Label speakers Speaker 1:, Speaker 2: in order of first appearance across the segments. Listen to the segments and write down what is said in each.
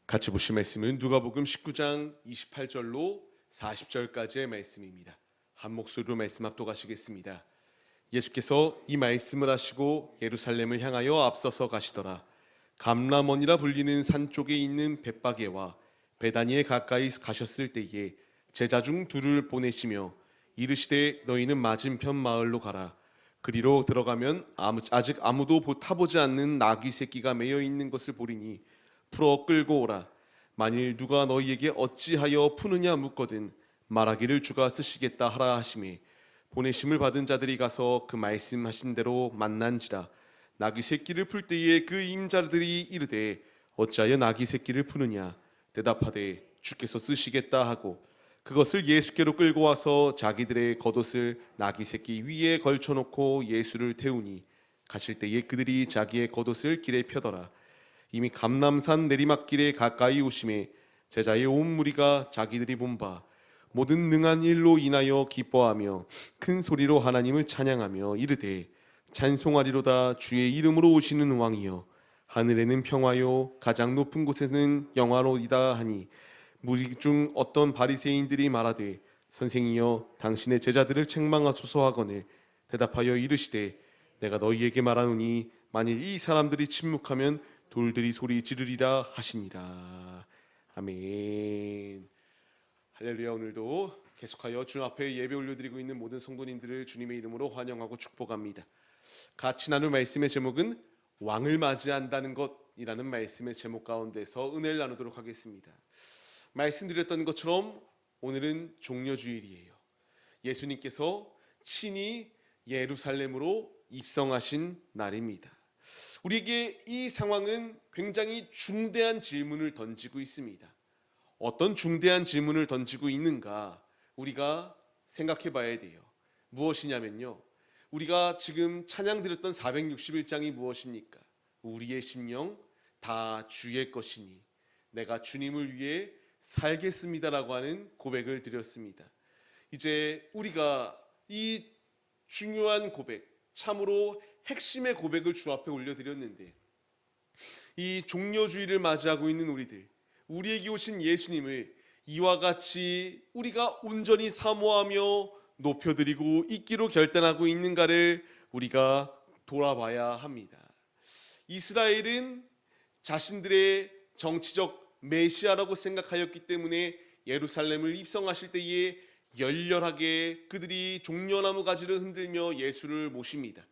Speaker 1: 같이 보실 말씀은 누가복음 19장 28절로 40절까지의 말씀입니다. 한 목소리로 말씀 합독하시겠습니다. 예수께서 이 말씀을 하시고 예루살렘을 향하여 앞서서 가시더라. 감람원이라 불리는 산 쪽에 있는 벳바게와 베다니에 가까이 가셨을 때에 제자 중 둘을 보내시며 이르시되 너희는 맞은편 마을로 가라. 그리로 들어가면 아직 아무도 타보지 않는 나귀 새끼가 매여 있는 것을 보리니 풀어 끌고 오라. 만일 누가 너희에게 어찌하여 푸느냐 묻거든 말하기를 주가 쓰시겠다 하라 하시매 보내심을 받은 자들이 가서 그 말씀하신 대로 만난지라. 나귀 새끼를 풀 때에 그 임자들이 이르되 어찌하여 나귀 새끼를 푸느냐 대답하되 주께서 쓰시겠다 하고 그것을 예수께로 끌고 와서 자기들의 겉옷을 나귀 새끼 위에 걸쳐놓고 예수를 태우니 가실 때에 그들이 자기의 겉옷을 길에 펴더라. 이미 감람산 내리막길에 가까이 오심에 제자의 온 무리가 자기들이 본 바 모든 능한 일로 인하여 기뻐하며 큰 소리로 하나님을 찬양하며 이르되 찬송하리로다. 주의 이름으로 오시는 왕이여 하늘에는 평화요 가장 높은 곳에는 영화로이다 하니 무리 중 어떤 바리새인들이 말하되 선생이여 당신의 제자들을 책망하소서 하거늘 대답하여 이르시되 내가 너희에게 말하노니 만일 이 사람들이 침묵하면 돌들이 소리 지르리라 하시니라. 아멘. 할렐루야. 오늘도 계속하여 주 앞에 예배 올려드리고 있는 모든 성도님들을 주님의 이름으로 환영하고 축복합니다. 같이 나눌 말씀의 제목은 왕을 맞이한다는 것이라는 말씀의 제목 가운데서 은혜를 나누도록 하겠습니다. 말씀드렸던 것처럼 오늘은 종려주일이에요. 예수님께서 친히 예루살렘으로 입성하신 날입니다. 우리에게 이 상황은 굉장히 중대한 질문을 던지고 있습니다. 어떤 중대한 질문을 던지고 있는가 우리가 생각해 봐야 돼요. 무엇이냐면요, 우리가 지금 찬양 드렸던 461장이 무엇입니까? 우리의 심령 다 주의 것이니 내가 주님을 위해 살겠습니다라고 하는 고백을 드렸습니다. 이제 우리가 이 중요한 고백, 참으로 핵심의 고백을 주 앞에 올려드렸는데 이 종려주의를 맞이하고 있는 우리에게 오신 예수님을 이와 같이 우리가 온전히 사모하며 높여드리고 있기로 결단하고 있는가를 우리가 돌아봐야 합니다. 이스라엘은 자신들의 정치적 메시아라고 생각하였기 때문에 예루살렘을 입성하실 때에 열렬하게 그들이 종려나무 가지를 흔들며 예수를 모십니다.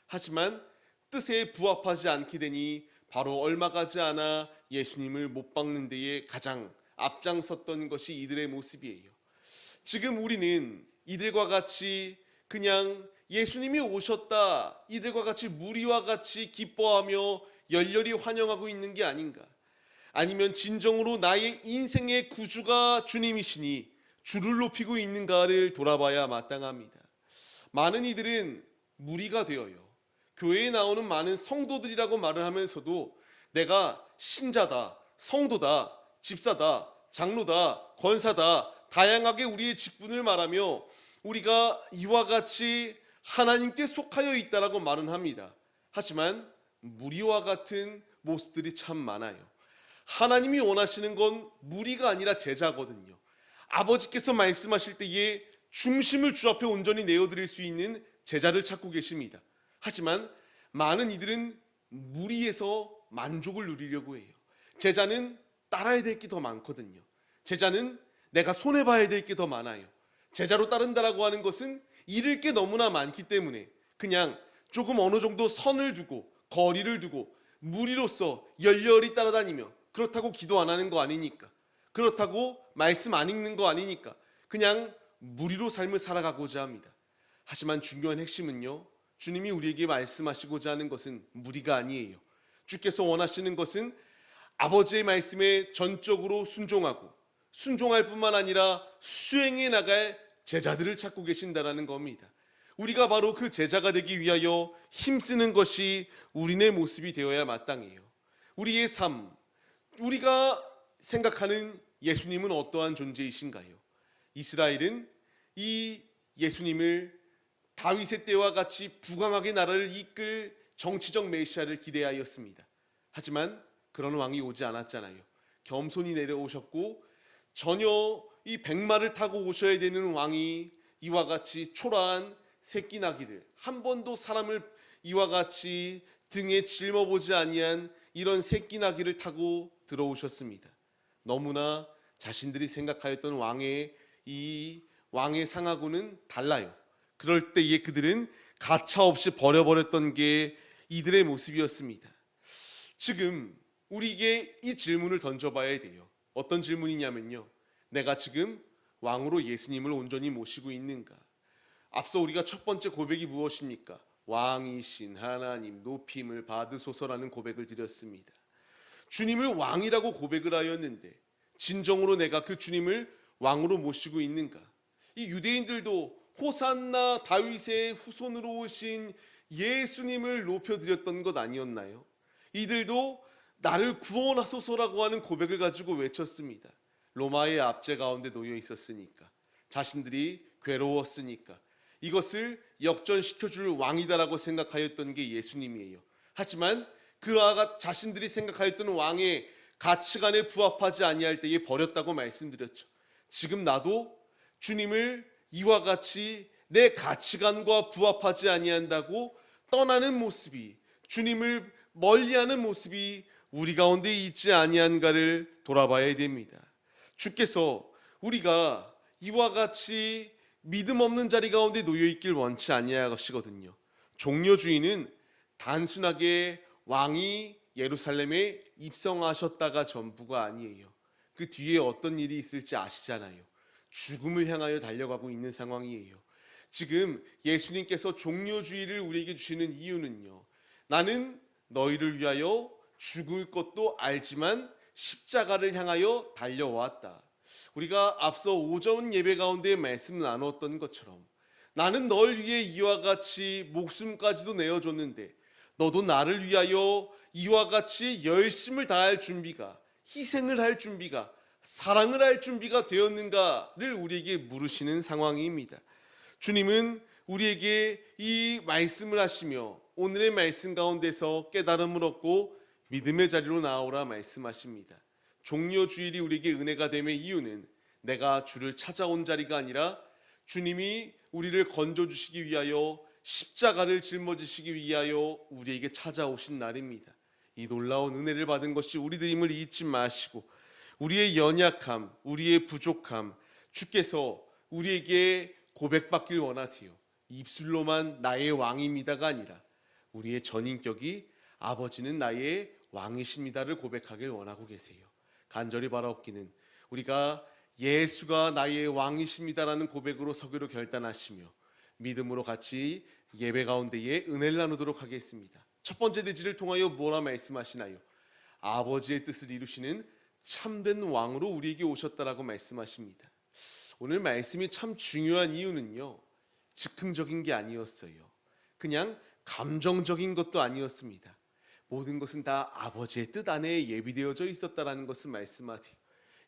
Speaker 1: 하지만 뜻에 부합하지 않게 되니 바로 얼마 가지 않아 예수님을 못 박는 데에 가장 앞장섰던 것이 이들의 모습이에요. 지금 우리는 이들과 같이 그냥 예수님이 오셨다, 이들과 같이 무리와 같이 기뻐하며 열렬히 환영하고 있는 게 아닌가? 아니면 진정으로 나의 인생의 구주가 주님이시니 주를 높이고 있는가를 돌아봐야 마땅합니다. 많은 이들은 무리가 되어요. 교회에 나오는 많은 성도들이라고 말을 하면서도 내가 신자다, 성도다, 집사다, 장로다, 권사다, 다양하게 우리의 직분을 말하며 우리가 이와 같이 하나님께 속하여 있다라고 말은 합니다. 하지만 무리와 같은 모습들이 참 많아요. 하나님이 원하시는 건 무리가 아니라 제자거든요. 아버지께서 말씀하실 때에 중심을 주 앞에 온전히 내어드릴 수 있는 제자를 찾고 계십니다. 하지만 많은 이들은 무리에서 만족을 누리려고 해요. 제자는 따라야 될 게 더 많거든요. 제자는 내가 손해봐야 될 게 더 많아요. 제자로 따른다라고 하는 것은 잃을 게 너무나 많기 때문에 그냥 조금 어느 정도 선을 두고 거리를 두고 무리로서 열렬히 따라다니며, 그렇다고 기도 안 하는 거 아니니까, 그렇다고 말씀 안 읽는 거 아니니까 그냥 무리로 삶을 살아가고자 합니다. 하지만 중요한 핵심은요, 주님이 우리에게 말씀하시고자 하는 것은 무리가 아니에요. 주께서 원하시는 것은 아버지의 말씀에 전적으로 순종할 뿐만 아니라 수행해 나갈 제자들을 찾고 계신다라는 겁니다. 우리가 바로 그 제자가 되기 위하여 힘쓰는 것이 우리네 모습이 되어야 마땅해요. 우리의 삶, 우리가 생각하는 예수님은 어떠한 존재이신가요? 이스라엘은 이 예수님을 다윗의 때와 같이 부강하게 나라를 이끌 정치적 메시아를 기대하였습니다. 하지만 그런 왕이 오지 않았잖아요. 겸손히 내려오셨고 전혀 이 백마를 타고 오셔야 되는 왕이 이와 같이 초라한 새끼 나귀를, 한 번도 사람을 이와 같이 등에 짊어보지 아니한 이런 새끼 나귀를 타고 들어오셨습니다. 너무나 자신들이 생각하였던 왕의 상하고는 달라요. 그럴 때에 그들은 가차없이 버려버렸던 게 이들의 모습이었습니다. 지금 우리에게 이 질문을 던져봐야 돼요. 어떤 질문이냐면요, 내가 지금 왕으로 예수님을 온전히 모시고 있는가? 앞서 우리가 첫 번째 고백이 무엇입니까? 왕이신 하나님 높임을 받으소서라는 고백을 드렸습니다. 주님을 왕이라고 고백을 하였는데 진정으로 내가 그 주님을 왕으로 모시고 있는가? 이 유대인들도 호산나 다윗의 후손으로 오신 예수님을 높여드렸던 것 아니었나요? 이들도 나를 구원하소서라고 하는 고백을 가지고 외쳤습니다. 로마의 압제 가운데 놓여 있었으니까, 자신들이 괴로웠으니까 이것을 역전시켜줄 왕이다라고 생각하였던 게 예수님이에요. 하지만 그와 자신들이 생각하였던 왕의 가치관에 부합하지 아니할 때에 버렸다고 말씀드렸죠. 지금 나도 주님을 이와 같이 내 가치관과 부합하지 아니한다고 떠나는 모습이, 주님을 멀리하는 모습이 우리 가운데 있지 아니한가를 돌아봐야 됩니다. 주께서 우리가 이와 같이 믿음 없는 자리 가운데 놓여 있길 원치 아니하시거든요. 종려주의는 단순하게 왕이 예루살렘에 입성하셨다가 전부가 아니에요. 그 뒤에 어떤 일이 있을지 아시잖아요. 죽음을 향하여 달려가고 있는 상황이에요. 지금 예수님께서 종려주의를 우리에게 주시는 이유는요, 나는 너희를 위하여 죽을 것도 알지만 십자가를 향하여 달려왔다. 우리가 앞서 오전 예배 가운데 말씀 나눴던 것처럼 나는 널 위해 이와 같이 목숨까지도 내어줬는데 너도 나를 위하여 이와 같이 열심을 다할 준비가, 희생을 할 준비가, 사랑을 할 준비가 되었는가를 우리에게 물으시는 상황입니다. 주님은 우리에게 이 말씀을 하시며 오늘의 말씀 가운데서 깨달음을 얻고 믿음의 자리로 나오라 말씀하십니다. 종려주일이 우리에게 은혜가 됨의 이유는 내가 주를 찾아온 자리가 아니라 주님이 우리를 건져주시기 위하여 십자가를 짊어지시기 위하여 우리에게 찾아오신 날입니다. 이 놀라운 은혜를 받은 것이 우리들임을 잊지 마시고 우리의 연약함, 우리의 부족함, 주께서 우리에게 고백받길 원하세요. 입술로만 나의 왕입니다가 아니라 우리의 전인격이 아버지는 나의 왕이십니다를 고백하길 원하고 계세요. 간절히 바라옵기는 우리가 예수가 나의 왕이십니다라는 고백으로 서기로 결단하시며 믿음으로 같이 예배 가운데에 은혜를 나누도록 하겠습니다. 첫 번째 대지를 통하여 뭐라 말씀하시나요? 아버지의 뜻을 이루시는 참된 왕으로 우리에게 오셨다라고 말씀하십니다. 오늘 말씀이 참 중요한 이유는요, 즉흥적인 게 아니었어요. 그냥 감정적인 것도 아니었습니다. 모든 것은 다 아버지의 뜻 안에 예비되어져 있었다라는 것을 말씀하세요.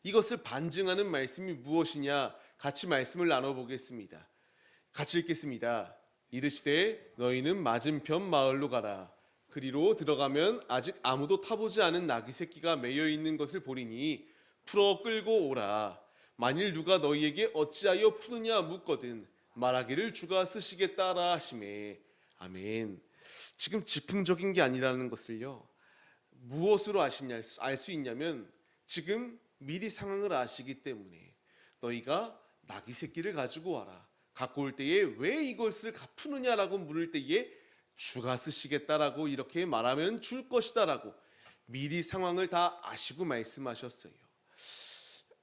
Speaker 1: 이것을 반증하는 말씀이 무엇이냐, 같이 말씀을 나눠보겠습니다. 같이 읽겠습니다. 이르시되 너희는 맞은편 마을로 가라. 그리로 들어가면 아직 아무도 타보지 않은 나귀 새끼가 매여 있는 것을 보리니 풀어 끌고 오라. 만일 누가 너희에게 어찌하여 푸느냐 묻거든 말하기를 주가 쓰시겠다라 하시매. 아멘. 지금 즉흥적인 게 아니라는 것을요, 무엇으로 알 수 있냐면 지금 미리 상황을 아시기 때문에 너희가 나귀 새끼를 가지고 와라. 갖고 올 때에 왜 이것을 푸느냐라고 물을 때에 주가 쓰시겠다라고 이렇게 말하면 줄 것이다라고 미리 상황을 다 아시고 말씀하셨어요.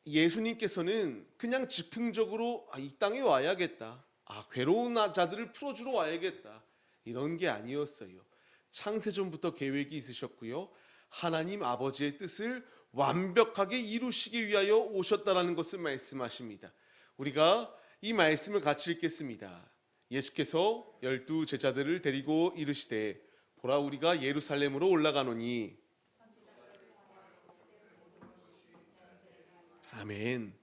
Speaker 1: 예수님께서는 그냥 즉흥적으로 이 땅에 와야겠다, 괴로운 자들을 풀어주러 와야겠다, 이런 게 아니었어요. 창세전부터 계획이 있으셨고요, 하나님 아버지의 뜻을 완벽하게 이루시기 위하여 오셨다라는 것을 말씀하십니다. 우리가 이 말씀을 같이 읽겠습니다. 예수께서 12 제자들을 데리고 이르시되 보라 우리가 예루살렘으로 올라가노니. 아멘.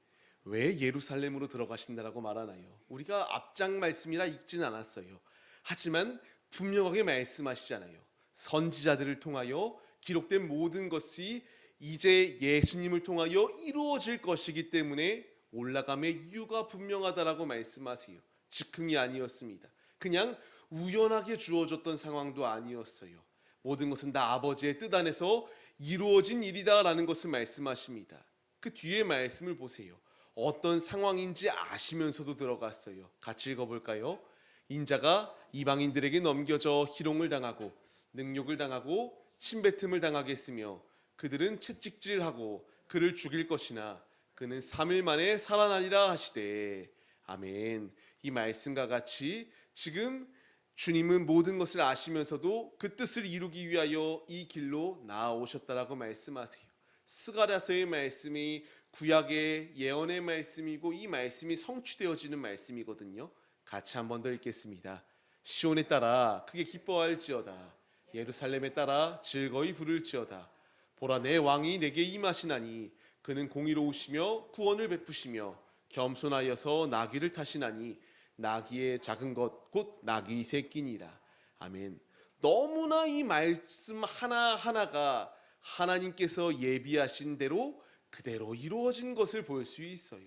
Speaker 1: 왜 예루살렘으로 들어가신다라고 말하나요? 우리가 앞장 말씀이라 읽지는 않았어요. 하지만 분명하게 말씀하시잖아요. 선지자들을 통하여 기록된 모든 것이 이제 예수님을 통하여 이루어질 것이기 때문에 올라감의 이유가 분명하다라고 말씀하세요. 즉흥이 아니었습니다. 그냥 우연하게 주어졌던 상황도 아니었어요. 모든 것은 다 아버지의 뜻 안에서 이루어진 일이다라는 것을 말씀하십니다. 그 뒤에 말씀을 보세요. 어떤 상황인지 아시면서도 들어갔어요. 같이 읽어볼까요? 인자가 이방인들에게 넘겨져 희롱을 당하고 능욕을 당하고 침뱉음을 당하겠으며 그들은 채찍질하고 그를 죽일 것이나 그는 3일 만에 살아나리라 하시되. 아멘. 이 말씀과 같이 지금 주님은 모든 것을 아시면서도 그 뜻을 이루기 위하여 이 길로 나아오셨다라고 말씀하세요. 스가랴서의 말씀이 구약의 예언의 말씀이고 이 말씀이 성취되어지는 말씀이거든요. 같이 한 번 더 읽겠습니다. 시온에 따라 크게 기뻐할지어다. 예루살렘에 따라 즐거이 부를지어다. 보라, 내 왕이 내게 임하시나니 그는 공의로우시며 구원을 베푸시며 겸손하여서 나귀를 타시나니 나귀의 작은 것 곧 나귀 새끼니라. 아멘. 너무나 이 말씀 하나하나가 하나님께서 예비하신 대로 그대로 이루어진 것을 볼 수 있어요.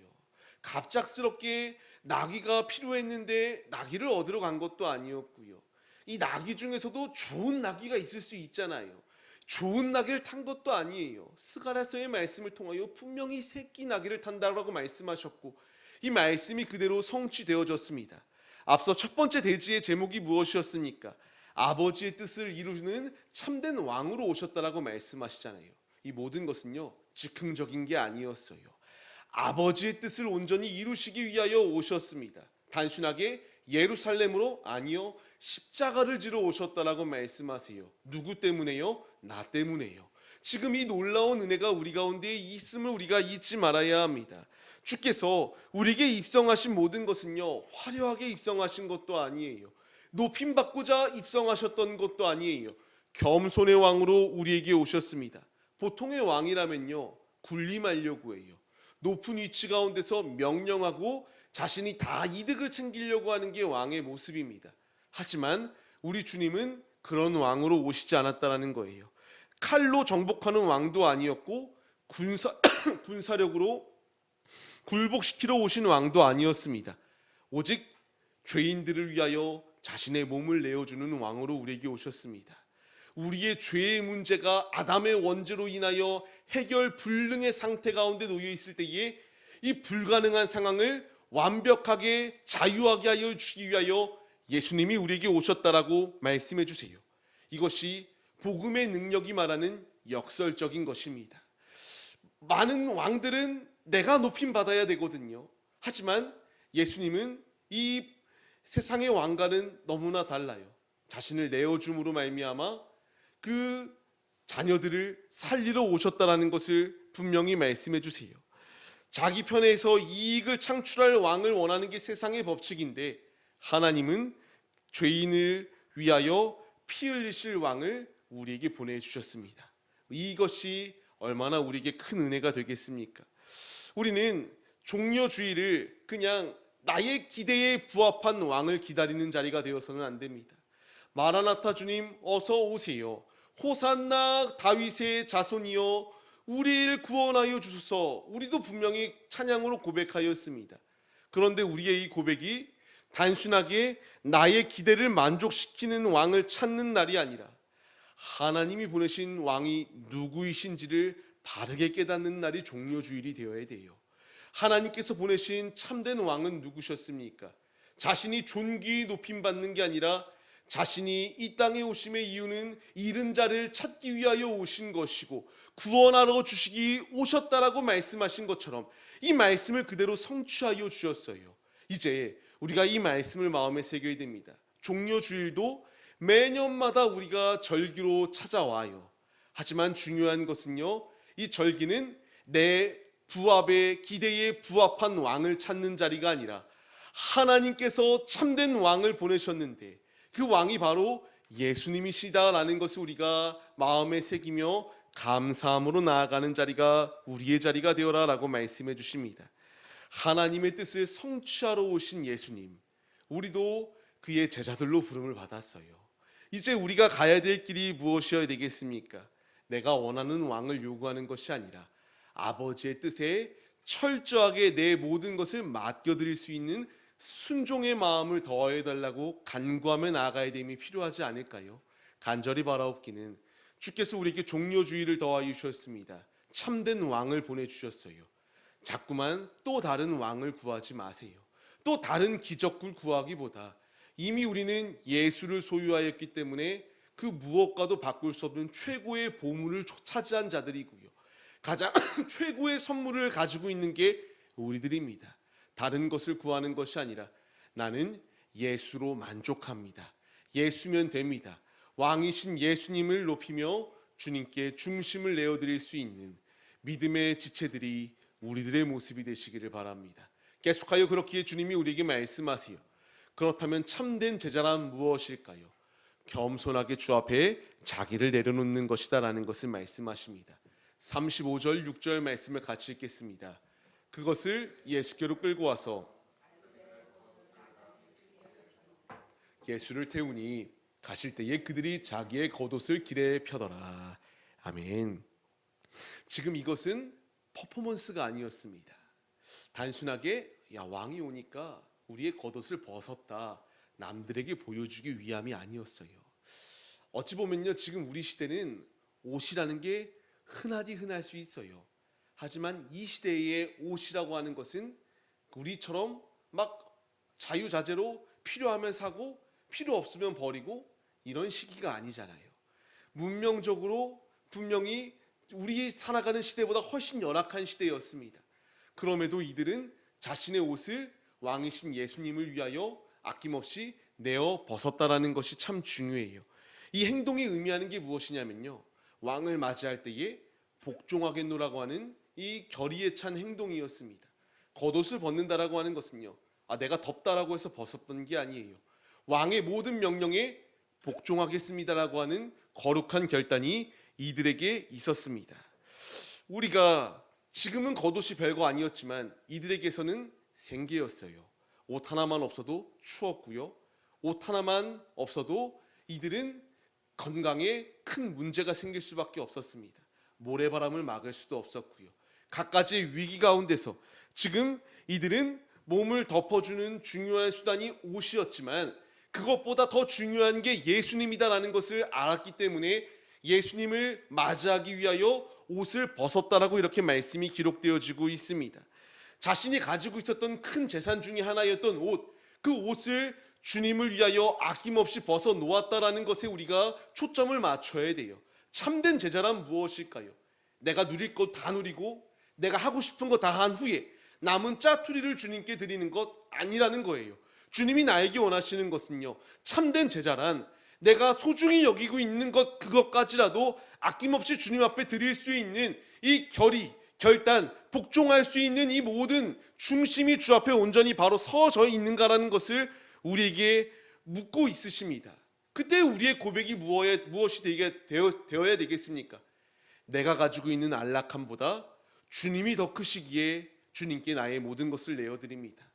Speaker 1: 갑작스럽게 나귀가 필요했는데 나귀를 얻으러 간 것도 아니었고요. 이 나귀 중에서도 좋은 나귀가 있을 수 있잖아요. 좋은 나귀를 탄 것도 아니에요. 스가랴서의 말씀을 통하여 분명히 새끼 나귀를 탄다라고 말씀하셨고 이 말씀이 그대로 성취되어졌습니다. 앞서 첫 번째 대지의 제목이 무엇이었습니까? 아버지의 뜻을 이루는 참된 왕으로 오셨다라고 말씀하시잖아요. 이 모든 것은요 즉흥적인 게 아니었어요. 아버지의 뜻을 온전히 이루시기 위하여 오셨습니다. 단순하게 예루살렘으로 아니요 십자가를 지러 오셨다라고 말씀하세요. 누구 때문에요? 나 때문에요. 지금 이 놀라운 은혜가 우리 가운데 있음을 우리가 잊지 말아야 합니다. 주께서 우리에게 입성하신 모든 것은요 화려하게 입성하신 것도 아니에요. 높임 받고자 입성하셨던 것도 아니에요. 겸손의 왕으로 우리에게 오셨습니다. 보통의 왕이라면요 군림하려고 해요. 높은 위치 가운데서 명령하고 자신이 다 이득을 챙기려고 하는 게 왕의 모습입니다. 하지만 우리 주님은 그런 왕으로 오시지 않았다라는 거예요. 칼로 정복하는 왕도 아니었고 군사력으로 굴복시키러 오신 왕도 아니었습니다. 오직 죄인들을 위하여 자신의 몸을 내어주는 왕으로 우리에게 오셨습니다. 우리의 죄의 문제가 아담의 원죄로 인하여 해결 불능의 상태 가운데 놓여 있을 때에 이 불가능한 상황을 완벽하게 자유하게 하여 주시기 위하여 예수님이 우리에게 오셨다라고 말씀해 주세요. 이것이 복음의 능력이 말하는 역설적인 것입니다. 많은 왕들은 내가 높임 받아야 되거든요. 하지만 예수님은 이 세상의 왕과는 너무나 달라요. 자신을 내어줌으로 말미암아 그 자녀들을 살리러 오셨다라는 것을 분명히 말씀해 주세요. 자기 편에서 이익을 창출할 왕을 원하는 게 세상의 법칙인데 하나님은 죄인을 위하여 피 흘리실 왕을 우리에게 보내주셨습니다. 이것이 얼마나 우리에게 큰 은혜가 되겠습니까? 우리는 종려주의를 그냥 나의 기대에 부합한 왕을 기다리는 자리가 되어서는 안 됩니다. 마라나타 주님 어서 오세요. 호산나 다윗의 자손이여 우리를 구원하여 주소서. 우리도 분명히 찬양으로 고백하였습니다. 그런데 우리의 이 고백이 단순하게 나의 기대를 만족시키는 왕을 찾는 날이 아니라 하나님이 보내신 왕이 누구이신지를 바르게 깨닫는 날이 종려주일이 되어야 돼요. 하나님께서 보내신 참된 왕은 누구셨습니까? 자신이 존귀 높임 받는 게 아니라 자신이 이 땅에 오심의 이유는 잃은 자를 찾기 위하여 오신 것이고 구원하러 주시기 오셨다라고 말씀하신 것처럼 이 말씀을 그대로 성취하여 주셨어요. 이제 우리가 이 말씀을 마음에 새겨야 됩니다. 종려주일도 매년마다 우리가 절기로 찾아와요. 하지만 중요한 것은요, 이 절기는 내 부합의 기대에 부합한 왕을 찾는 자리가 아니라 하나님께서 참된 왕을 보내셨는데 그 왕이 바로 예수님이시다라는 것을 우리가 마음에 새기며 감사함으로 나아가는 자리가 우리의 자리가 되어라라고 말씀해 주십니다. 하나님의 뜻을 성취하러 오신 예수님, 우리도 그의 제자들로 부름을 받았어요. 이제 우리가 가야 될 길이 무엇이어야 되겠습니까? 내가 원하는 왕을 요구하는 것이 아니라 아버지의 뜻에 철저하게 내 모든 것을 맡겨드릴 수 있는 순종의 마음을 더해달라고 간구하며 나아가야 됨이 필요하지 않을까요? 간절히 바라옵기는 주께서 우리에게 종려주의를 더하여 주셨습니다. 참된 왕을 보내주셨어요. 자꾸만 또 다른 왕을 구하지 마세요. 또 다른 기적을 구하기보다 이미 우리는 예수를 소유하였기 때문에 그 무엇과도 바꿀 수 없는 최고의 보물을 차지한 자들이고요. 가장 최고의 선물을 가지고 있는 게 우리들입니다. 다른 것을 구하는 것이 아니라 나는 예수로 만족합니다. 예수면 됩니다. 왕이신 예수님을 높이며 주님께 중심을 내어드릴 수 있는 믿음의 지체들이 우리들의 모습이 되시기를 바랍니다. 계속하여 그렇기에 주님이 우리에게 말씀하세요. 그렇다면 참된 제자란 무엇일까요? 겸손하게 주 앞에 자기를 내려놓는 것이다 라는 것을 말씀하십니다. 35절 6절 말씀을 같이 읽겠습니다. 그것을 예수께로 끌고 와서 예수를 태우니 가실 때에 그들이 자기의 겉옷을 길에 펴더라. 아멘. 지금 이것은 퍼포먼스가 아니었습니다. 단순하게 왕이 오니까 우리의 겉옷을 벗었다, 남들에게 보여주기 위함이 아니었어요. 어찌 보면요, 지금 우리 시대는 옷이라는 게 흔하디 흔할 수 있어요. 하지만 이 시대의 옷이라고 하는 것은 우리처럼 막 자유자재로 필요하면 사고 필요 없으면 버리고 이런 시기가 아니잖아요. 문명적으로 분명히 우리 살아가는 시대보다 훨씬 열악한 시대였습니다. 그럼에도 이들은 자신의 옷을 왕이신 예수님을 위하여 아낌없이 내어 벗었다라는 것이 참 중요해요. 이 행동이 의미하는 게 무엇이냐면요, 왕을 맞이할 때에 복종하겠노라고 하는 이 결의에 찬 행동이었습니다. 겉옷을 벗는다라고 하는 것은요, 내가 덥다라고 해서 벗었던 게 아니에요. 왕의 모든 명령에 복종하겠습니다라고 하는 거룩한 결단이 이들에게 있었습니다. 우리가 지금은 겉옷이 별거 아니었지만 이들에게서는 생계였어요. 옷 하나만 없어도 추웠고요. 옷 하나만 없어도 이들은 건강에 큰 문제가 생길 수밖에 없었습니다. 모래바람을 막을 수도 없었고요. 갖가지 위기 가운데서 지금 이들은 몸을 덮어주는 중요한 수단이 옷이었지만 그것보다 더 중요한 게 예수님이다라는 것을 알았기 때문에 예수님을 맞이하기 위하여 옷을 벗었다라고 이렇게 말씀이 기록되어지고 있습니다. 자신이 가지고 있었던 큰 재산 중에 하나였던 옷, 그 옷을 주님을 위하여 아낌없이 벗어 놓았다라는 것에 우리가 초점을 맞춰야 돼요. 참된 제자란 무엇일까요? 내가 누릴 것 다 누리고 내가 하고 싶은 거 다 한 후에 남은 짜투리를 주님께 드리는 것 아니라는 거예요. 주님이 나에게 원하시는 것은요, 참된 제자란 내가 소중히 여기고 있는 것 그것까지라도 아낌없이 주님 앞에 드릴 수 있는 이 결의, 결단, 복종할 수 있는 이 모든 중심이 주 앞에 온전히 바로 서져 있는가라는 것을 우리에게 묻고 있으십니다. 그때 우리의 고백이 무엇이 되어야 되겠습니까? 내가 가지고 있는 안락함보다 주님이 더 크시기에 주님께 나의 모든 것을 내어드립니다.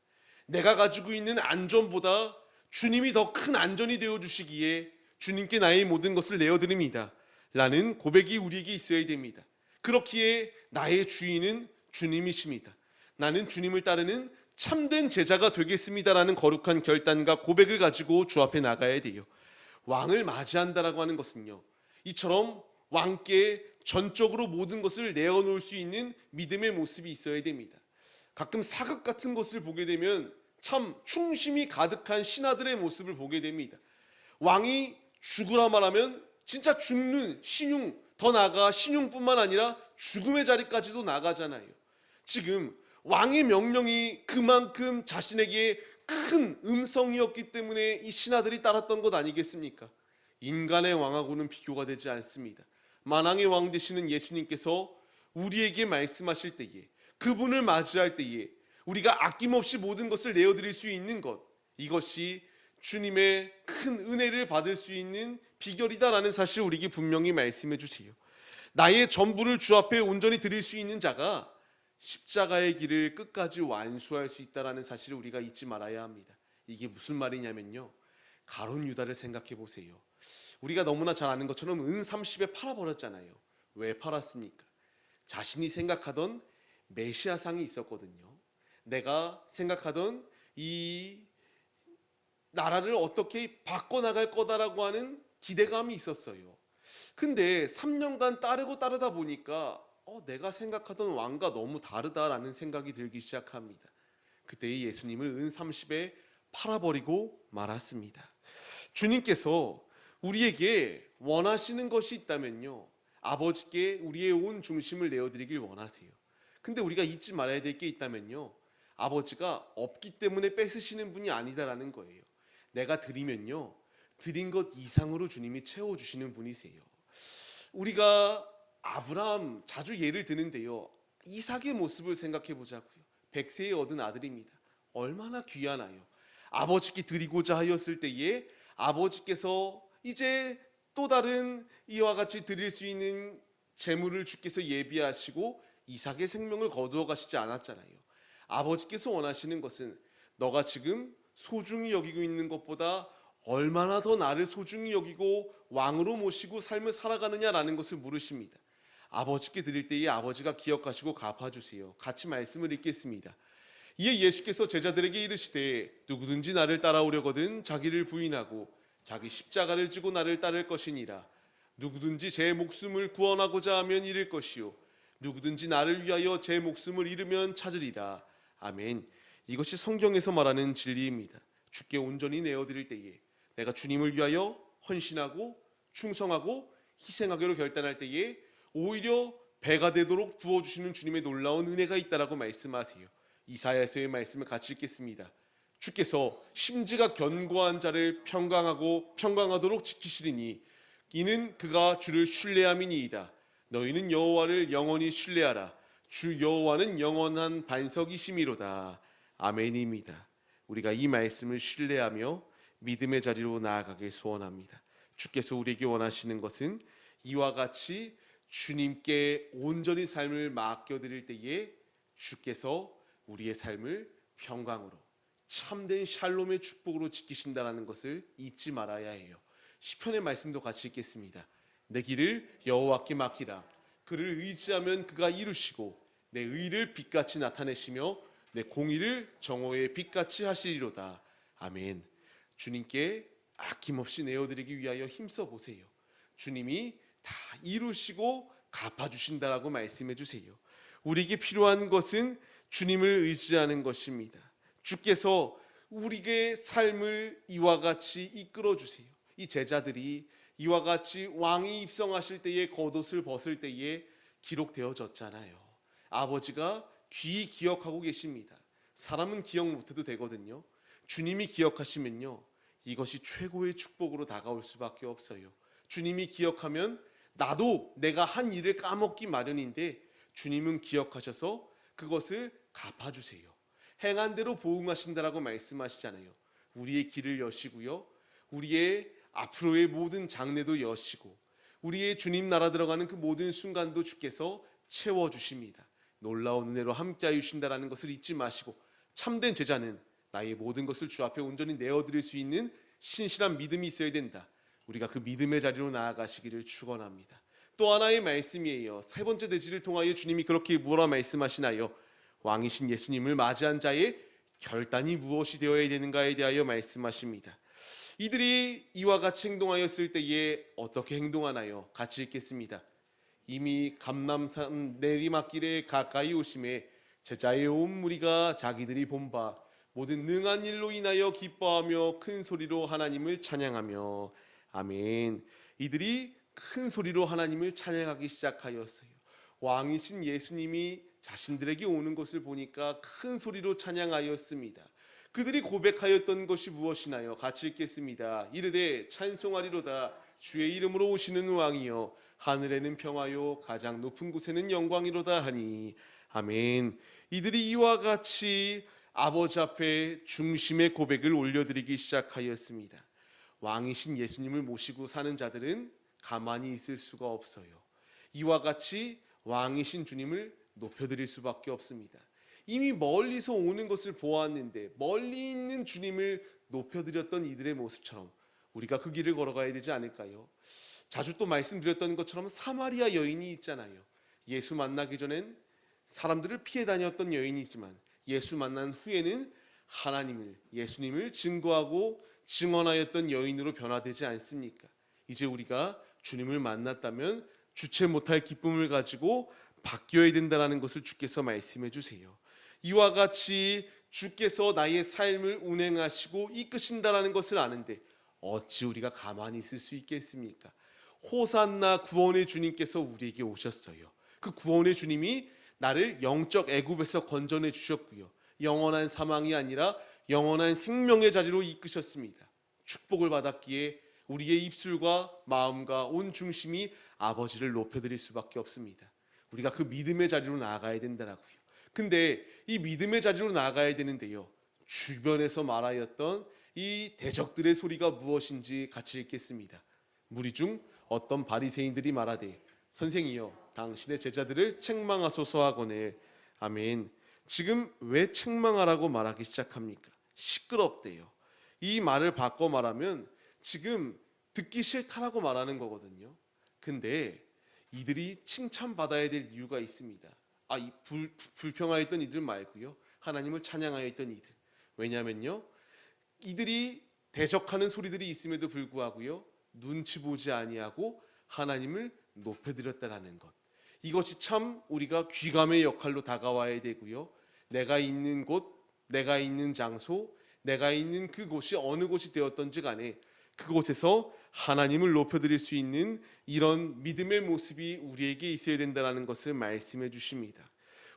Speaker 1: 내가 가지고 있는 안전보다 주님이 더 큰 안전이 되어주시기에 주님께 나의 모든 것을 내어드립니다 라는 고백이 우리에게 있어야 됩니다. 그렇기에 나의 주인은 주님이십니다. 나는 주님을 따르는 참된 제자가 되겠습니다라는 거룩한 결단과 고백을 가지고 주 앞에 나가야 돼요. 왕을 맞이한다라고 하는 것은요, 이처럼 왕께 전적으로 모든 것을 내어놓을 수 있는 믿음의 모습이 있어야 됩니다. 가끔 사극 같은 것을 보게 되면 참 충심이 가득한 신하들의 모습을 보게 됩니다. 왕이 죽으라 말하면 진짜 죽는 신용, 더 나아가 신용뿐만 아니라 죽음의 자리까지도 나가잖아요. 지금 왕의 명령이 그만큼 자신에게 큰 음성이었기 때문에 이 신하들이 따랐던 것 아니겠습니까? 인간의 왕하고는 비교가 되지 않습니다. 만왕의 왕 되시는 예수님께서 우리에게 말씀하실 때에, 그분을 맞이할 때에 우리가 아낌없이 모든 것을 내어드릴 수 있는 것, 이것이 주님의 큰 은혜를 받을 수 있는 비결이다라는 사실 우리에게 분명히 말씀해 주세요. 나의 전부를 주 앞에 온전히 드릴 수 있는 자가 십자가의 길을 끝까지 완수할 수 있다는 사실을 우리가 잊지 말아야 합니다. 이게 무슨 말이냐면요, 가룟 유다를 생각해 보세요. 우리가 너무나 잘 아는 것처럼 은 30에 팔아버렸잖아요. 왜 팔았습니까? 자신이 생각하던 메시아상이 있었거든요. 내가 생각하던 이 나라를 어떻게 바꿔나갈 거다라고 하는 기대감이 있었어요. 근데 3년간 따르다 보니까 내가 생각하던 왕과 너무 다르다라는 생각이 들기 시작합니다. 그때 예수님을 은 30에 팔아버리고 말았습니다. 주님께서 우리에게 원하시는 것이 있다면요, 아버지께 우리의 온 중심을 내어드리길 원하세요. 근데 우리가 잊지 말아야 될 게 있다면요, 아버지가 없기 때문에 뺏으시는 분이 아니다라는 거예요. 내가 드리면요, 드린 것 이상으로 주님이 채워주시는 분이세요. 우리가 아브라함 자주 예를 드는데요, 이삭의 모습을 생각해 보자고요. 100세에 얻은 아들입니다. 얼마나 귀하나요? 아버지께 드리고자 하였을 때에 아버지께서 이제 또 다른 이와 같이 드릴 수 있는 재물을 주께서 예비하시고 이삭의 생명을 거두어 가시지 않았잖아요. 아버지께서 원하시는 것은 너가 지금 소중히 여기고 있는 것보다 얼마나 더 나를 소중히 여기고 왕으로 모시고 삶을 살아가느냐라는 것을 물으십니다. 아버지께 드릴 때에 아버지가 기억하시고 갚아주세요. 같이 말씀을 읽겠습니다. 이에 예수께서 제자들에게 이르시되 누구든지 나를 따라오려거든 자기를 부인하고 자기 십자가를 지고 나를 따를 것이니라. 누구든지 제 목숨을 구원하고자 하면 잃을 것이요 누구든지 나를 위하여 제 목숨을 잃으면 찾으리라. 아멘. 이것이 성경에서 말하는 진리입니다. 주께 온전히 내어드릴 때에, 내가 주님을 위하여 헌신하고 충성하고 희생하기로 결단할 때에 오히려 배가 되도록 부어주시는 주님의 놀라운 은혜가 있다라고 말씀하세요. 이사야서의 말씀을 같이 읽겠습니다. 주께서 심지가 견고한 자를 평강하도록 지키시리니 이는 그가 주를 신뢰함이니이다. 너희는 여호와를 영원히 신뢰하라. 주 여호와는 영원한 반석이심이로다. 아멘입니다. 우리가 이 말씀을 신뢰하며 믿음의 자리로 나아가길 소원합니다. 주께서 우리에게 원하시는 것은 이와 같이 주님께 온전히 삶을 맡겨드릴 때에 주께서 우리의 삶을 평강으로 참된 샬롬의 축복으로 지키신다는 것을 잊지 말아야 해요. 시편의 말씀도 같이 읽겠습니다. 내 길을 여호와께 맡기라. 그를 의지하면 그가 이루시고 내 의를 빛같이 나타내시며 내 공의를 정오의 빛같이 하시리로다. 아멘. 주님께 아낌없이 내어드리기 위하여 힘써 보세요. 주님이 다 이루시고 갚아주신다라고 말씀해 주세요. 우리에게 필요한 것은 주님을 의지하는 것입니다. 주께서 우리의 삶을 이와 같이 이끌어 주세요. 이 제자들이 이와 같이 왕이 입성하실 때에 겉옷을 벗을 때에 기록되어졌잖아요. 아버지가 귀히 기억하고 계십니다. 사람은 기억 못해도 되거든요. 주님이 기억하시면요, 이것이 최고의 축복으로 다가올 수밖에 없어요. 주님이 기억하면 나도 내가 한 일을 까먹기 마련인데 주님은 기억하셔서 그것을 갚아주세요. 행한 대로 보응하신다라고 말씀하시잖아요. 우리의 길을 여시고요, 우리의 앞으로의 모든 장래도 여시고 우리의 주님 나라 들어가는 그 모든 순간도 주께서 채워주십니다. 놀라운 은혜로 함께하여 주신다라는 것을 잊지 마시고, 참된 제자는 나의 모든 것을 주 앞에 온전히 내어드릴 수 있는 신실한 믿음이 있어야 된다. 우리가 그 믿음의 자리로 나아가시기를 축원합니다. 또 하나의 말씀이에요. 세 번째 대지를 통하여 주님이 그렇게 뭐라 말씀하시나요? 왕이신 예수님을 맞이한 자의 결단이 무엇이 되어야 되는가에 대하여 말씀하십니다. 이들이 이와 같이 행동하였을 때에 어떻게 행동하나요? 같이 읽겠습니다. 이미 감람산 내리막길에 가까이 오심에 제자의 온 무리가 자기들이 본 바 모든 능한 일로 인하여 기뻐하며 큰 소리로 하나님을 찬양하며. 아멘. 이들이 큰 소리로 하나님을 찬양하기 시작하였어요. 왕이신 예수님이 자신들에게 오는 것을 보니까 큰 소리로 찬양하였습니다. 그들이 고백하였던 것이 무엇이나요? 같이 읽겠습니다. 이르되 찬송하리로다. 주의 이름으로 오시는 왕이여, 하늘에는 평화요 가장 높은 곳에는 영광이로다 하니. 아멘. 이들이 이와 같이 아버지 앞에 중심의 고백을 올려드리기 시작하였습니다. 왕이신 예수님을 모시고 사는 자들은 가만히 있을 수가 없어요. 이와 같이 왕이신 주님을 높여드릴 수밖에 없습니다. 이미 멀리서 오는 것을 보았는데 멀리 있는 주님을 높여드렸던 이들의 모습처럼 우리가 그 길을 걸어가야 되지 않을까요? 자주 또 말씀드렸던 것처럼 사마리아 여인이 있잖아요. 예수 만나기 전엔 사람들을 피해 다녔던 여인이지만 예수 만난 후에는 하나님을, 예수님을 증거하고 증언하였던 여인으로 변화되지 않습니까? 이제 우리가 주님을 만났다면 주체 못할 기쁨을 가지고 바뀌어야 된다는 것을 주께서 말씀해 주세요. 이와 같이 주께서 나의 삶을 운행하시고 이끄신다라는 것을 아는데 어찌 우리가 가만히 있을 수 있겠습니까? 호산나 구원의 주님께서 우리에게 오셨어요. 그 구원의 주님이 나를 영적 애굽에서 건져내 주셨고요. 영원한 사망이 아니라 영원한 생명의 자리로 이끄셨습니다. 축복을 받았기에 우리의 입술과 마음과 온 중심이 아버지를 높여드릴 수밖에 없습니다. 우리가 그 믿음의 자리로 나아가야 된다라고요. 근데 이 믿음의 자리로 나아가야 되는데요, 주변에서 말하였던 이 대적들의 소리가 무엇인지 같이 읽겠습니다. 무리 중 어떤 바리새인들이 말하되 선생이여 당신의 제자들을 책망하소서 하거늘. 아멘. 지금 왜 책망하라고 말하기 시작합니까? 시끄럽대요. 이 말을 바꿔 말하면 지금 듣기 싫다라고 말하는 거거든요. 근데 이들이 칭찬받아야 될 이유가 있습니다. 이 불평하였던 이들 말고요, 하나님을 찬양하였던 이들. 왜냐면요, 이들이 대적하는 소리들이 있음에도 불구하고요, 눈치 보지 아니하고 하나님을 높여드렸다라는 것. 이것이 참 우리가 귀감의 역할로 다가와야 되고요, 내가 있는 곳, 내가 있는 장소, 내가 있는 그곳이 어느 곳이 되었던지 간에 그곳에서 하나님을 높여드릴 수 있는 이런 믿음의 모습이 우리에게 있어야 된다는 것을 말씀해 주십니다.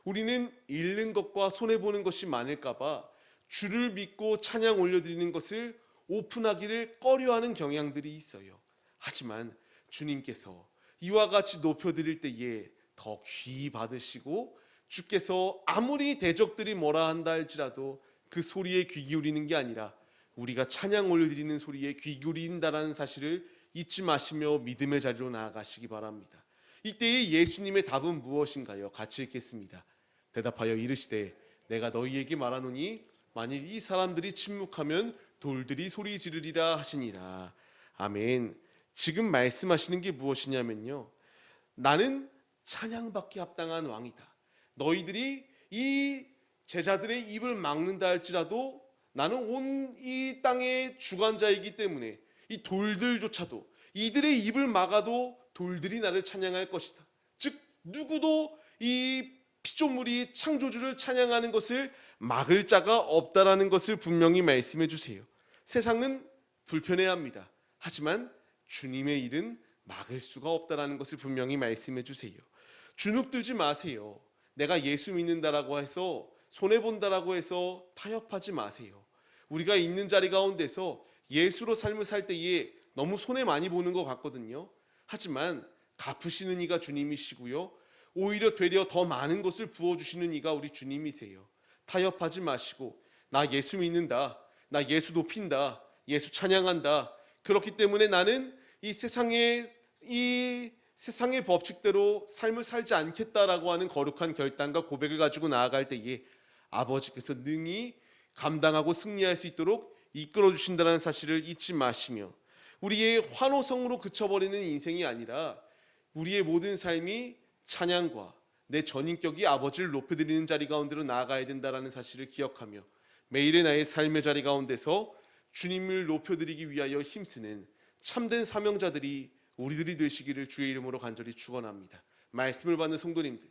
Speaker 1: 우리는 잃는 것과 손해보는 것이 많을까 봐 주를 믿고 찬양 올려드리는 것을 오픈하기를 꺼려하는 경향들이 있어요. 하지만 주님께서 이와 같이 높여드릴 때에 더 귀히 받으시고, 주께서 아무리 대적들이 뭐라 한다 할지라도 그 소리에 귀 기울이는 게 아니라 우리가 찬양 올려드리는 소리에 귀 기울인다라는 사실을 잊지 마시며 믿음의 자리로 나아가시기 바랍니다. 이때의 예수님의 답은 무엇인가요? 같이 읽겠습니다. 대답하여 이르시되 내가 너희에게 말하노니 만일 이 사람들이 침묵하면 돌들이 소리 지르리라 하시니라. 아멘. 지금 말씀하시는 게 무엇이냐면요, 나는 찬양받기 합당한 왕이다. 너희들이 이 제자들의 입을 막는다 할지라도 나는 온 이 땅의 주관자이기 때문에 이 돌들조차도, 이들의 입을 막아도 돌들이 나를 찬양할 것이다. 즉 누구도 이 피조물이 창조주를 찬양하는 것을 막을 자가 없다라는 것을 분명히 말씀해 주세요. 세상은 불편해합니다. 하지만 주님의 일은 막을 수가 없다라는 것을 분명히 말씀해 주세요. 주눅들지 마세요. 내가 예수 믿는다라고 해서 손해본다라고 해서 타협하지 마세요. 우리가 있는 자리 가운데서 예수로 삶을 살 때에 너무 손해 많이 보는 것 같거든요. 하지만 갚으시는 이가 주님이시고요, 오히려 되려 더 많은 것을 부어주시는 이가 우리 주님이세요. 타협하지 마시고 나 예수 믿는다, 나 예수 높인다, 예수 찬양한다, 그렇기 때문에 나는 이 세상의 법칙대로 삶을 살지 않겠다라고 하는 거룩한 결단과 고백을 가지고 나아갈 때에 아버지께서 능히 감당하고 승리할 수 있도록 이끌어 주신다는 사실을 잊지 마시며, 우리의 환호성으로 그쳐버리는 인생이 아니라 우리의 모든 삶이 찬양과 내 전인격이 아버지를 높여드리는 자리 가운데로 나아가야 된다는 사실을 기억하며 매일의 나의 삶의 자리 가운데서 주님을 높여드리기 위하여 힘쓰는 참된 사명자들이 우리들이 되시기를 주의 이름으로 간절히 축원합니다. 말씀을 받는 성도님들,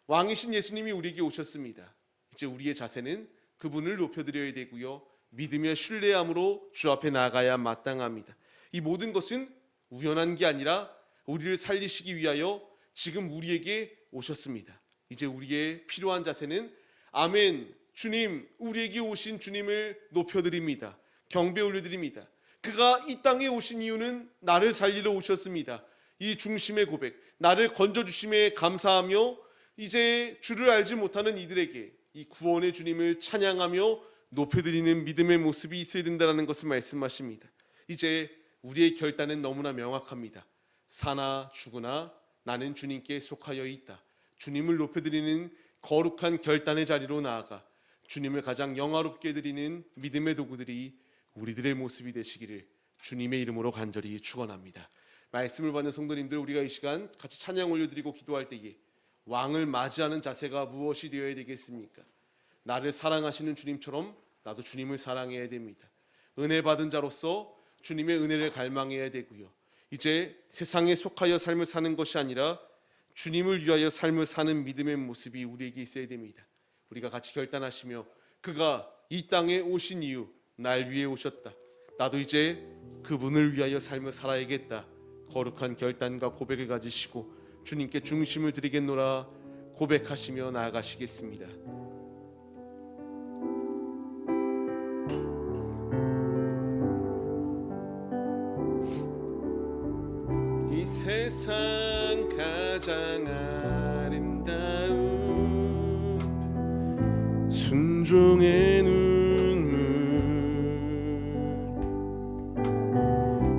Speaker 1: 왕이신 예수님이 우리에게 오셨습니다. 이제 우리의 자세는 그분을 높여드려야 되고요, 믿으며 신뢰함으로 주 앞에 나아가야 마땅합니다. 이 모든 것은 우연한 게 아니라 우리를 살리시기 위하여 지금 우리에게 오셨습니다. 이제 우리의 필요한 자세는 아멘, 주님, 우리에게 오신 주님을 높여드립니다. 경배 올려드립니다. 그가 이 땅에 오신 이유는 나를 살리러 오셨습니다. 이 중심의 고백, 나를 건져주심에 감사하며 이제 주를 알지 못하는 이들에게 이 구원의 주님을 찬양하며 높여드리는 믿음의 모습이 있어야 된다는 것을 말씀하십니다. 이제 우리의 결단은 너무나 명확합니다. 사나 죽으나 나는 주님께 속하여 있다. 주님을 높여드리는 거룩한 결단의 자리로 나아가 주님을 가장 영화롭게 드리는 믿음의 도구들이 우리들의 모습이 되시기를 주님의 이름으로 간절히 축원합니다. 말씀을 받는 성도님들, 우리가 이 시간 같이 찬양 올려드리고 기도할 때에 왕을 맞이하는 자세가 무엇이 되어야 되겠습니까? 나를 사랑하시는 주님처럼 나도 주님을 사랑해야 됩니다. 은혜 받은 자로서 주님의 은혜를 갈망해야 되고요. 이제 세상에 속하여 삶을 사는 것이 아니라 주님을 위하여 삶을 사는 믿음의 모습이 우리에게 있어야 됩니다. 우리가 같이 결단하시며 그가 이 땅에 오신 이유, 날 위해 오셨다. 나도 이제 그분을 위하여 삶을 살아야겠다. 거룩한 결단과 고백을 가지시고 주님께 중심을 드리겠노라 고백하시며 나아가시겠습니다. 이 세상 가장 아름다운 순종의 눈물,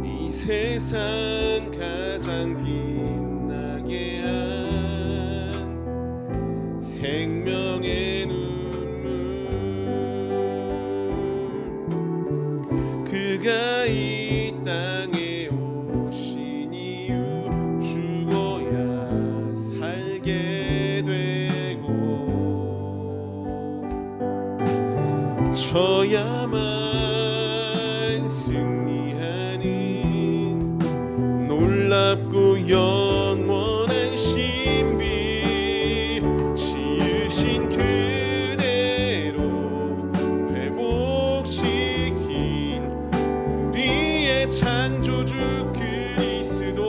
Speaker 1: 이 세상 가장 빛나게 한 생명의 눈물, 그가 이 땅에 오신 이유 죽어야 살게 되고 저야만 승리하는 놀랍고 영원한 신비, 지으신 그대로 회복시킨 우리의 창조주 그리스도,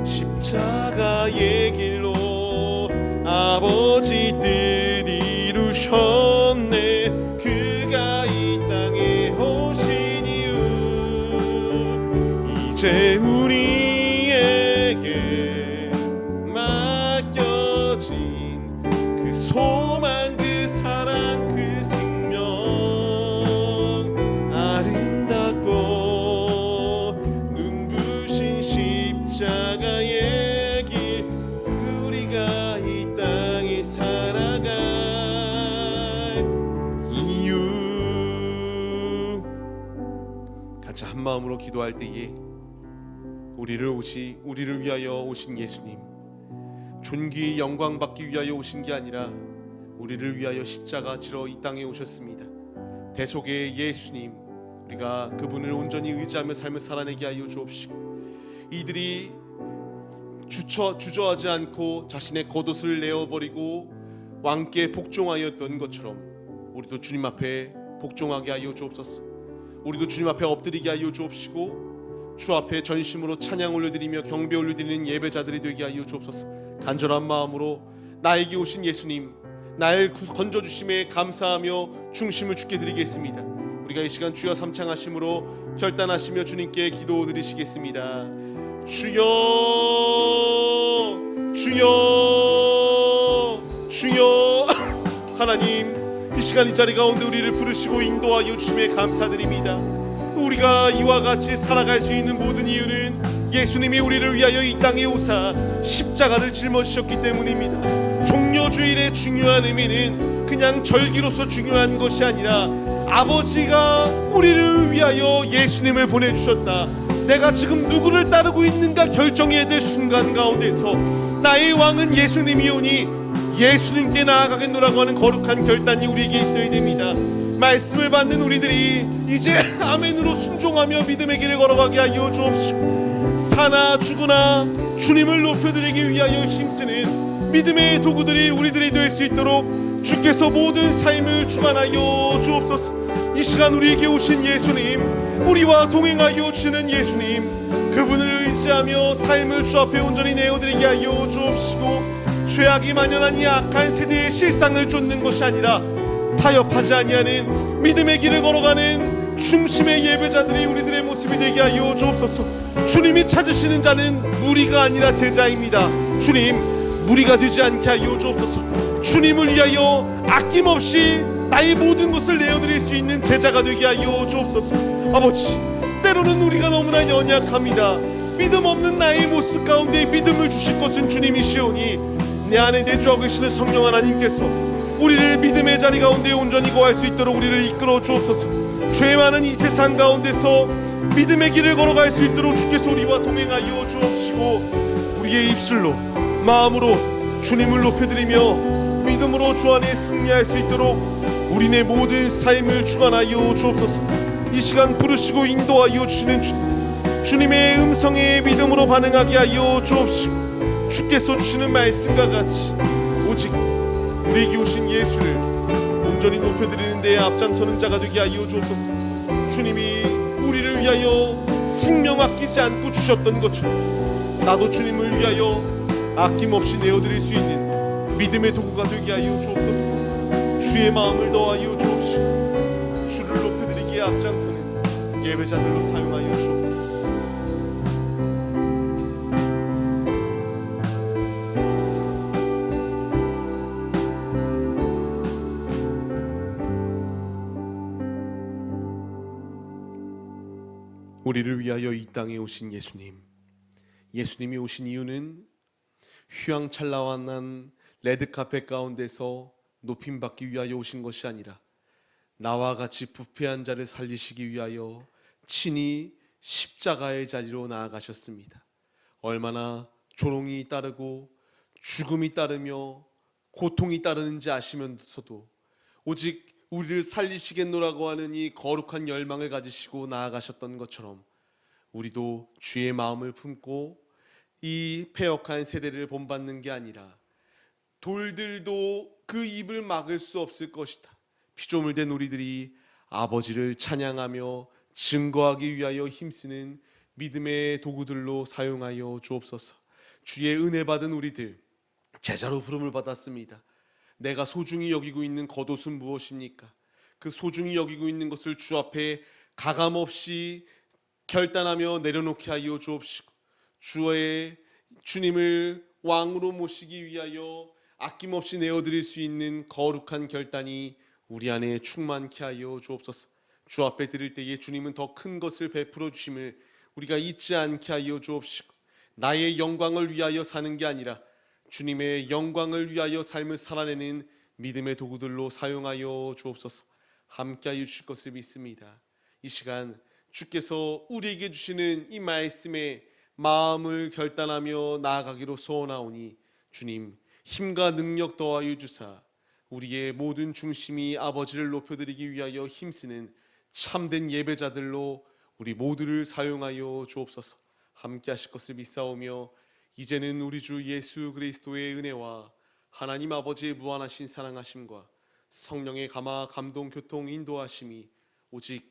Speaker 1: 십자가의 길로 아버지 뜻 이루셨네. 그가 이 땅에 오신 이유, 이제 우리에게 맡겨진 그 소망, 그 사랑, 그 생명, 아름답고 눈부신 십자가의 길, 우리가 이 땅에 살아갈 이유. 같이 한 마음으로 기도할 때에 우리를 위하여 오신 예수님, 존귀 영광 받기 위하여 오신 게 아니라 우리를 위하여 십자가 지러 이 땅에 오셨습니다. 대속의 예수님, 우리가 그분을 온전히 의지하며 삶을 살아내게 하여 주옵시고, 이들이 주저하지 않고 자신의 겉옷을 내어버리고 왕께 복종하였던 것처럼 우리도 주님 앞에 복종하게 하여 주옵소서. 우리도 주님 앞에 엎드리게 하여 주옵시고 주 앞에 전심으로 찬양 올려드리며 경배 올려드리는 예배자들이 되게 하여 주옵소서. 간절한 마음으로 나에게 오신 예수님, 나를 건져주심에 감사하며 중심을 주께 드리겠습니다. 우리가 이 시간 주여 삼창하심으로 결단하시며 주님께 기도 드리시겠습니다. 주여, 주여, 주여. 하나님, 이 시간 이 자리 가운데 우리를 부르시고 인도하여 주심에 감사드립니다. 우리가 이와 같이 살아갈 수 있는 모든 이유는 예수님이 우리를 위하여 이 땅에 오사 십자가를 짊어지셨기 때문입니다. 종려주일의 중요한 의미는 그냥 절기로서 중요한 것이 아니라 아버지가 우리를 위하여 예수님을 보내주셨다. 내가 지금 누구를 따르고 있는가 결정해야 될 순간 가운데서 나의 왕은 예수님이오니 예수님께 나아가겠노라고 하는 거룩한 결단이 우리에게 있어야 됩니다. 말씀을 받는 우리들이 이제 아멘으로 순종하며 믿음의 길을 걸어가게 하여 주옵시고, 사나 죽으나 주님을 높여드리기 위하여 힘쓰는 믿음의 도구들이 우리들이 될 수 있도록 주께서 모든 삶을 주관하여 주옵소서. 이 시간 우리에게 오신 예수님, 우리와 동행하여 주시는 예수님, 그분을 의지하며 삶을 주 앞에 온전히 내어드리게 하여 주옵시고, 죄악이 만연한 이 악한 세대의 실상을 쫓는 것이 아니라 타협하지 아니하는 믿음의 길을 걸어가는 중심의 예배자들이 우리들의 모습이 되게 하여 주옵소서. 주님이 찾으시는 자는 무리가 아니라 제자입니다. 주님, 무리가 되지 않게 하여 주옵소서. 주님을 위하여 아낌없이 나의 모든 것을 내어드릴 수 있는 제자가 되게 하여 주옵소서. 아버지, 때로는 우리가 너무나 연약합니다. 믿음 없는 나의 모습 가운데 믿음을 주실 것은 주님이시오니 내 안에 내주하고 계시는 성령 하나님께서 우리를 믿음의 자리 가운데 온전히 거할 수 있도록 우리를 이끌어 주옵소서. 죄 많은 이 세상 가운데서 믿음의 길을 걸어갈 수 있도록 주께서 우리와 동행하여 주옵시고, 우리의 입술로 마음으로 주님을 높여드리며 믿음으로 주 안에 승리할 수 있도록 우리네 모든 삶을 주관하여 주옵소서. 이 시간 부르시고 인도하여 주시는 주님의 음성에 믿음으로 반응하게 하여 주옵시고, 주께서 주시는 말씀과 같이 오직 우리에게 오신 예수를 온전히 높여드리는 데에 앞장서는 자가 되게 하여 주옵소서. 주님이 우리를 위하여 생명 아끼지 않고 주셨던 것처럼 나도 주님을 위하여 아낌없이 내어드릴 수 있는 믿음의 도구가 되게 하여 주옵소서. 주의 마음을 더하여 주옵시고, 주를 높여드리기에 앞장서는 예배자들로 사용하여 주옵소서. 우리를 위하여 이 땅에 오신 예수님이 오신 이유는 휘황찬란한 레드카펫 가운데서 높임받기 위하여 오신 것이 아니라 나와 같이 부패한 자를 살리시기 위하여 친히 십자가의 자리로 나아가셨습니다. 얼마나 조롱이 따르고 죽음이 따르며 고통이 따르는지 아시면서도 오직 우리를 살리시겠노라고 하는 이 거룩한 열망을 가지시고 나아가셨던 것처럼 우리도 주의 마음을 품고 이 패역한 세대를 본받는 게 아니라 돌들도 그 입을 막을 수 없을 것이다. 피조물 된 우리들이 아버지를 찬양하며 증거하기 위하여 힘쓰는 믿음의 도구들로 사용하여 주옵소서. 주의 은혜 받은 우리들 제자로 부름을 받았습니다. 내가 소중히 여기고 있는 겉옷은 무엇입니까? 그 소중히 여기고 있는 것을 주 앞에 가감없이 결단하며 내려놓게 하여 주옵시고, 주님을 왕으로 모시기 위하여 아낌없이 내어드릴 수 있는 거룩한 결단이 우리 안에 충만케 하여 주옵소서. 주 앞에 드릴 때에 주님은 더 큰 것을 베풀어 주심을 우리가 잊지 않게 하여 주옵시고, 나의 영광을 위하여 사는 게 아니라 주님의 영광을 위하여 삶을 살아내는 믿음의 도구들로 사용하여 주옵소서. 함께하여 주실 것을 믿습니다. 이 시간 주께서 우리에게 주시는 이 말씀에 마음을 결단하며 나아가기로 소원하오니 주님 힘과 능력 더하여 주사 우리의 모든 중심이 아버지를 높여드리기 위하여 힘쓰는 참된 예배자들로 우리 모두를 사용하여 주옵소서. 함께하실 것을 믿사오며 이제는 우리 주 예수 그리스도의 은혜와 하나님 아버지의 무한하신 사랑하심과 성령의 감화 감동 교통 인도하심이 오직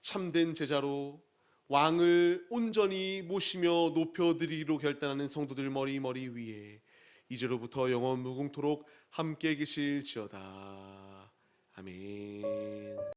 Speaker 1: 참된 제자로 왕을 온전히 모시며 높여드리기로 결단하는 성도들 머리 위에 이제로부터 영원 무궁토록 함께 계실지어다. 아멘.